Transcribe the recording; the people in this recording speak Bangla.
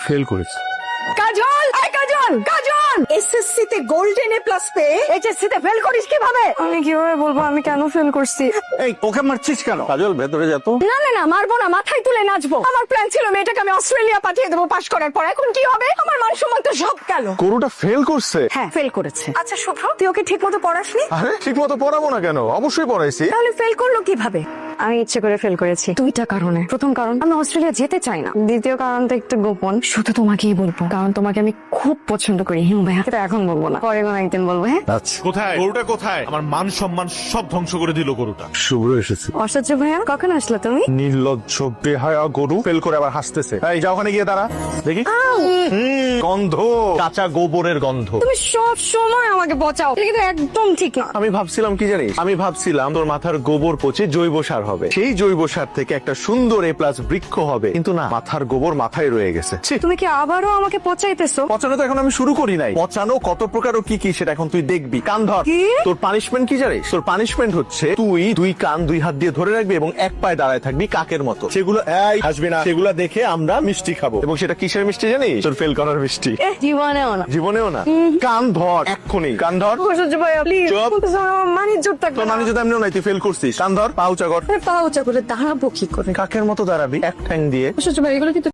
ফেল করেছি। কাজল, এই কাজল, কাজল, এসএসসি তে গোল্ডেন এ প্লাস পেয়ে এইচএসসি তে ফেল করিস কিভাবে? আমি কিভাবে বলবো আমি কেন ফেল করছি? এই ওকে মারছিস কেন? কাজল ভেতরে যা তো। না না না, মারবো না, মাথায় তুলে নাচবো। আমার প্ল্যান ছিল মেয়েটাকে আমি অস্ট্রেলিয়া পাঠিয়ে দেবো পাশ করার পর। এখন কি হবে? আমার মান সম্মান তো সব গেল। গরুটা ফেল করছে। হ্যাঁ, ফেল করেছে। আচ্ছা শুভ্র, তুই ওকে ঠিক মতো পড়াসনি? আরে ঠিক মতো পড়াবো না কেন? অবশ্যই পড়াইছি। তাহলে ফেল করলো কিভাবে? আমি ইচ্ছে করে ফেল করেছি দুইটা কারণে। প্রথম কারণ, আমি অস্ট্রেলিয়া যেতে চাই না। দ্বিতীয় কারণটা একটু গোপন, শুধু তোমাকেই বলবো, কারণ তোমাকে আমি খুব পছন্দ করি। হিমু ভাইয়া, এটা এখন বলবো না, পরে কোনো একদিন বলবো। হ্যাঁ, আচ্ছা কোথায় গরুটা? কোথায়? আমার মান সম্মান সব ধ্বংস করে দিল গরুটা। শুভ্র এসেছে। অসহ্য ভাইয়া, কখন আসলে তুমি? নির্লজ্জ বেহায়া গরু ফেল করে আবার হাসতেছে। এই যা ওখানে গিয়ে দাঁড়া দেখি। গন্ধ, কাঁচা গোবরের গন্ধ। তুমি সব সময় আমাকে বচাও, এটা কিন্তু একদম ঠিক না। আমি ভাবছিলাম কি জানিস, আমি ভাবছিলাম তোর মাথার গোবর পচে জৈব সার হবে, সেই জৈব সার থেকে একটা সুন্দর এ প্লাস বৃক্ষ হবে, কিন্তু না, মাথার গোবর মাথায় রয়ে গেছে। ছি, তুমি কি আবারও আমাকে পচাইতেছো? পচানো তো এখন আমি শুরু করি নাই। পচানো কত প্রকার ও কি কি সেটা এখন তুই দেখবি। কান ধর। কি? তোর পানিশমেন্ট কি জানিস? তোর পানিশমেন্ট হচ্ছে তুই দুই কান দুই হাত দিয়ে ধরে রাখবি এবং এক পায়ে দাঁড়ায় থাকবি কাকের মতো। সেগুলো এই হাসবি না, সেগুলো দেখে আমরা মিষ্টি খাবো। এবং সেটা কিসের মিষ্টি জানিস? তোর ফেল করার মিষ্টি। জীবনেও না। জীবনেও না। কান ধর এক্ষুনি, কান ধর। অসহ্য ভাইয়া প্লিজ, চুপ। আমার মানিজ্জত থাকবে তোর না। মানে যদি এমনিও নাই, তুই ফেল করছিস। কান ধর, পা উঁচা কর। পা উঁচা করে দাঁড়াবো কি করে? কাকের মতো দাঁড়াবি এক ঠ্যাং দিয়ে। অসহ্য ভাই, এগুলো কিন্তু